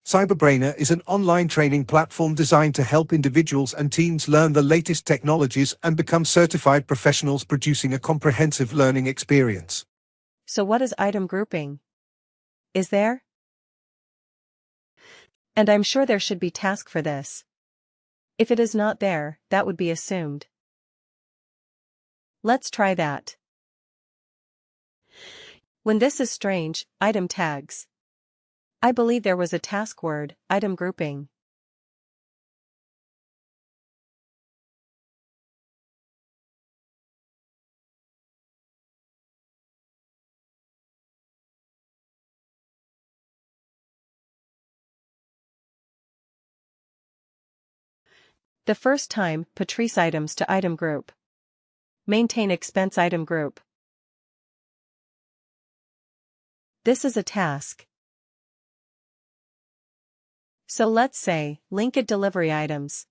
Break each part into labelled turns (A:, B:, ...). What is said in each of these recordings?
A: CyberBrainer is an online training platform designed to help individuals and teams learn the latest technologies and become certified professionals, producing a comprehensive learning experience.
B: So what is item grouping? Is there? And I'm sure there should be task for this. If it is not there, that would be assumed. Let's try that. When this is strange, item tags. I believe there was a task word, item grouping. The first time, Patrice items to item group. Maintain expense item group. This is a task. So let's say, link it delivery items.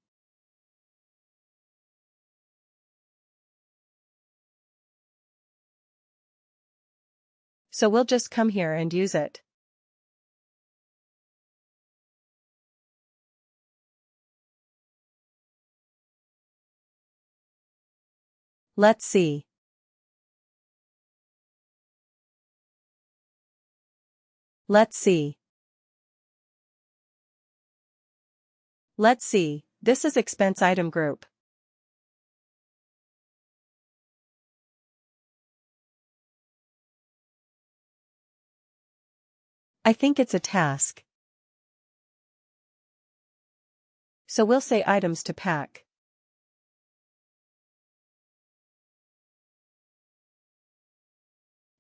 B: So we'll just come here and use it. Let's see. Let's see. Let's see, this is expense item group. I think it's a task. So we'll say items to pack.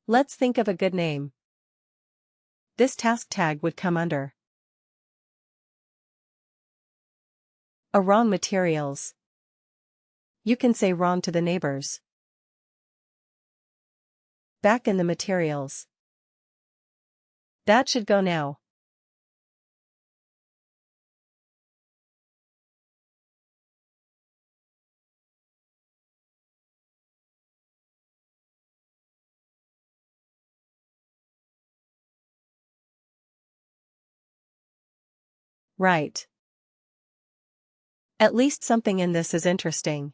B: Let's think of a good name. This task tag would come under a wrong materials. You can say wrong to the neighbors. Back in the materials. That should go now. Right. At least something in this is interesting.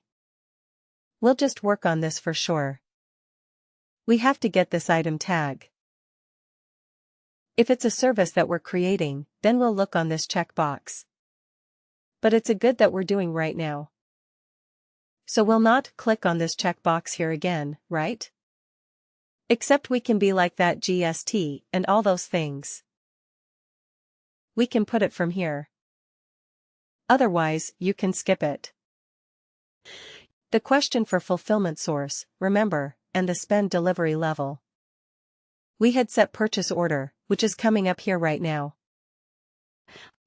B: We'll just work on this for sure. We have to get this item tag. If it's a service that we're creating, then we'll look on this checkbox. But it's a good that we're doing right now. So we'll not click on this checkbox here again, right? Except we can be like that GST and all those things. We can put it from here. Otherwise, you can skip it. The question for fulfillment source, remember, and the spend delivery level. We had set purchase order, which is coming up here right now.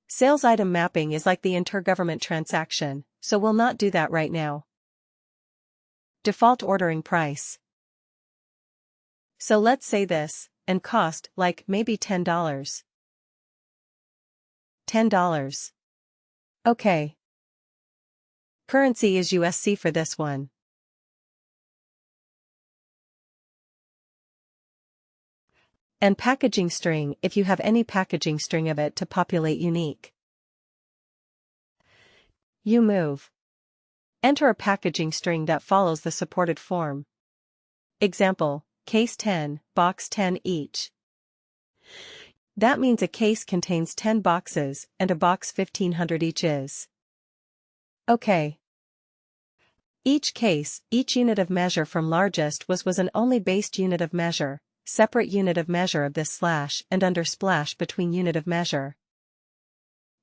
B: Sales item mapping is like the intergovernment transaction, so we'll not do that right now. Default ordering price. So let's say this, and cost, like maybe $10. $10. Okay. Currency is USC for this one. And packaging string if you have any packaging string of it to populate unique. You move. Enter a packaging string that follows the supported form. Example, case 10, box 10 each. That means a case contains 10 boxes and a box 1500 each is. Okay. Each case, each unit of measure from largest was an only based unit of measure, separate unit of measure of this slash and under splash between unit of measure.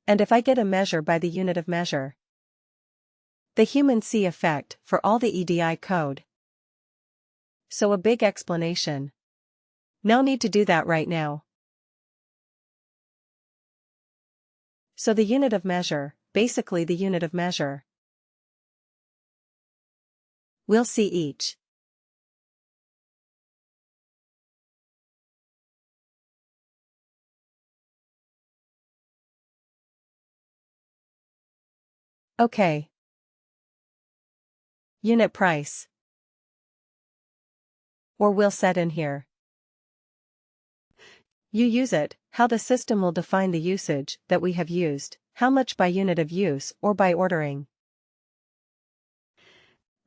B: And if I get a measure by the unit of measure, the human C effect for all the EDI code. So a big explanation. No need to do that right now. So the unit of measure, basically the unit of measure. We'll see each. Okay. Unit price. Or we'll set in here. You use it, how the system will define the usage that we have used, how much by unit of use or by ordering.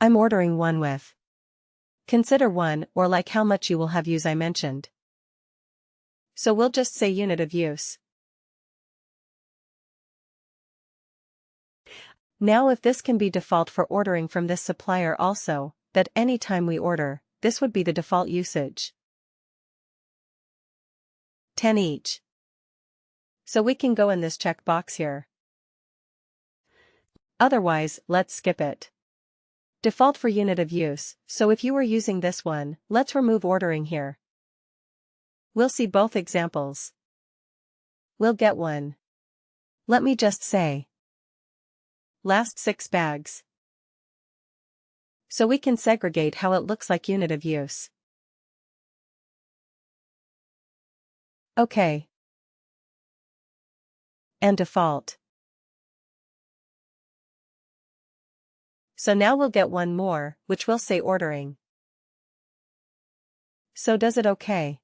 B: I'm ordering one with. Consider one or like how much you will have use I mentioned. So we'll just say unit of use. Now if this can be default for ordering from this supplier also, that anytime we order, this would be the default usage. 10 each. So we can go in this checkbox here. Otherwise, let's skip it. Default for unit of use, so if you were using this one, let's remove ordering here. We'll see both examples. We'll get one. Let me just say. Last 6 bags. So we can segregate how it looks like unit of use. Okay. And default. So now we'll get one more, which will say ordering. So does it okay?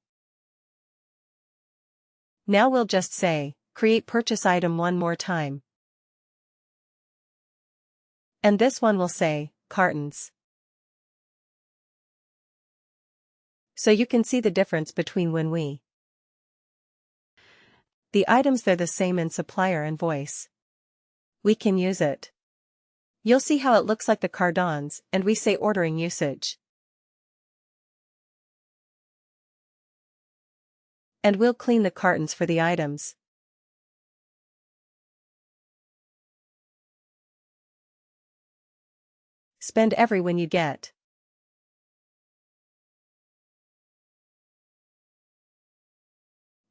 B: Now we'll just say, create purchase item one more time. And this one will say, cartons. So you can see the difference between when the items they're the same in supplier and voice. We can use it. You'll see how it looks like the cartons, and we say ordering usage. And we'll clean the cartons for the items. Spend every when you get.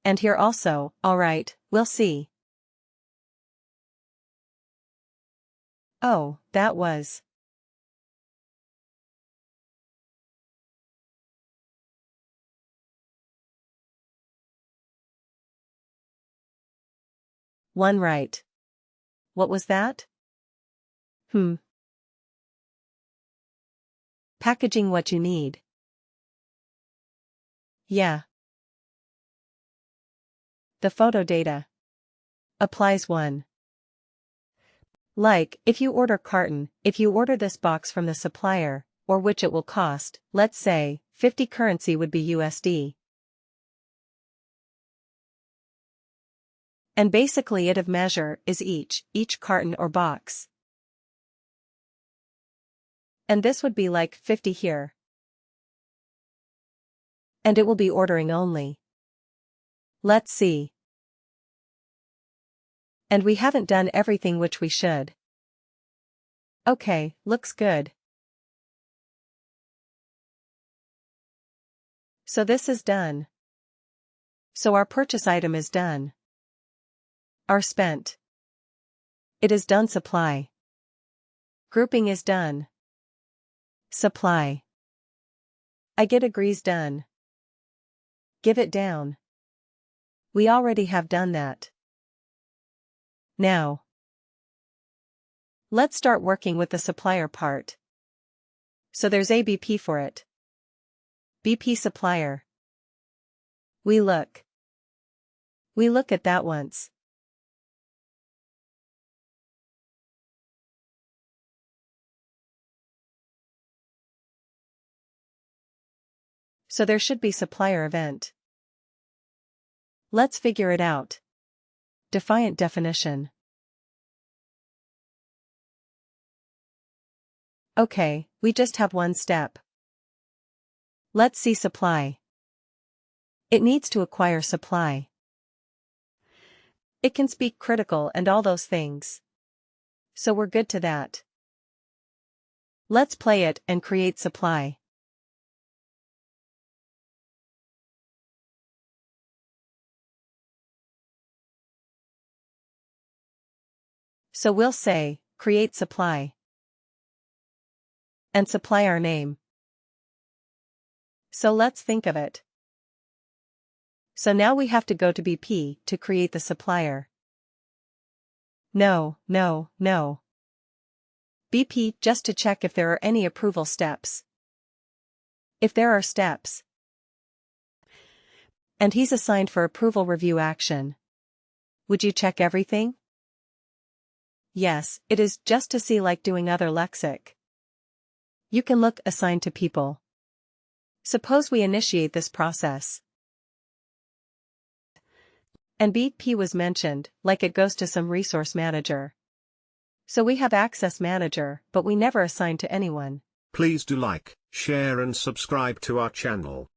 B: And here also, alright, we'll see. Oh, that was. One right. What was that? Packaging what you need. Yeah. The photo data. Applies one. Like, if you order carton, if you order this box from the supplier, or which it will cost, let's say, 50 currency would be USD. And basically it of measure is each carton or box. And this would be like 50 here. And it will be ordering only. Let's see. And we haven't done everything which we should. Okay, looks good. So this is done. So our purchase item is done. Our spent. It is done supply. Grouping is done. Supply. I get agrees done. Give it down. We already have done that. Now. Let's start working with the supplier part. So there's a BP for it. BP supplier. We look at that once. So there should be supplier event. Let's figure it out. Defiant definition. Okay, we just have one step. Let's see supply. It needs to acquire supply. It can speak critical and all those things. So we're good to that. Let's play it and create supply. So we'll say, create supply. And supply our name. So let's think of it. So now we have to go to BP to create the supplier. No. BP just to check if there are any approval steps. If there are steps, And he's assigned for approval review action. Would you check everything? Yes, it is just to see like doing other lexic. You can look assigned to people. Suppose we initiate this process. And BP was mentioned, like it goes to some resource manager. So we have access manager, but we never assign to anyone.
C: Please do like, share and subscribe to our channel.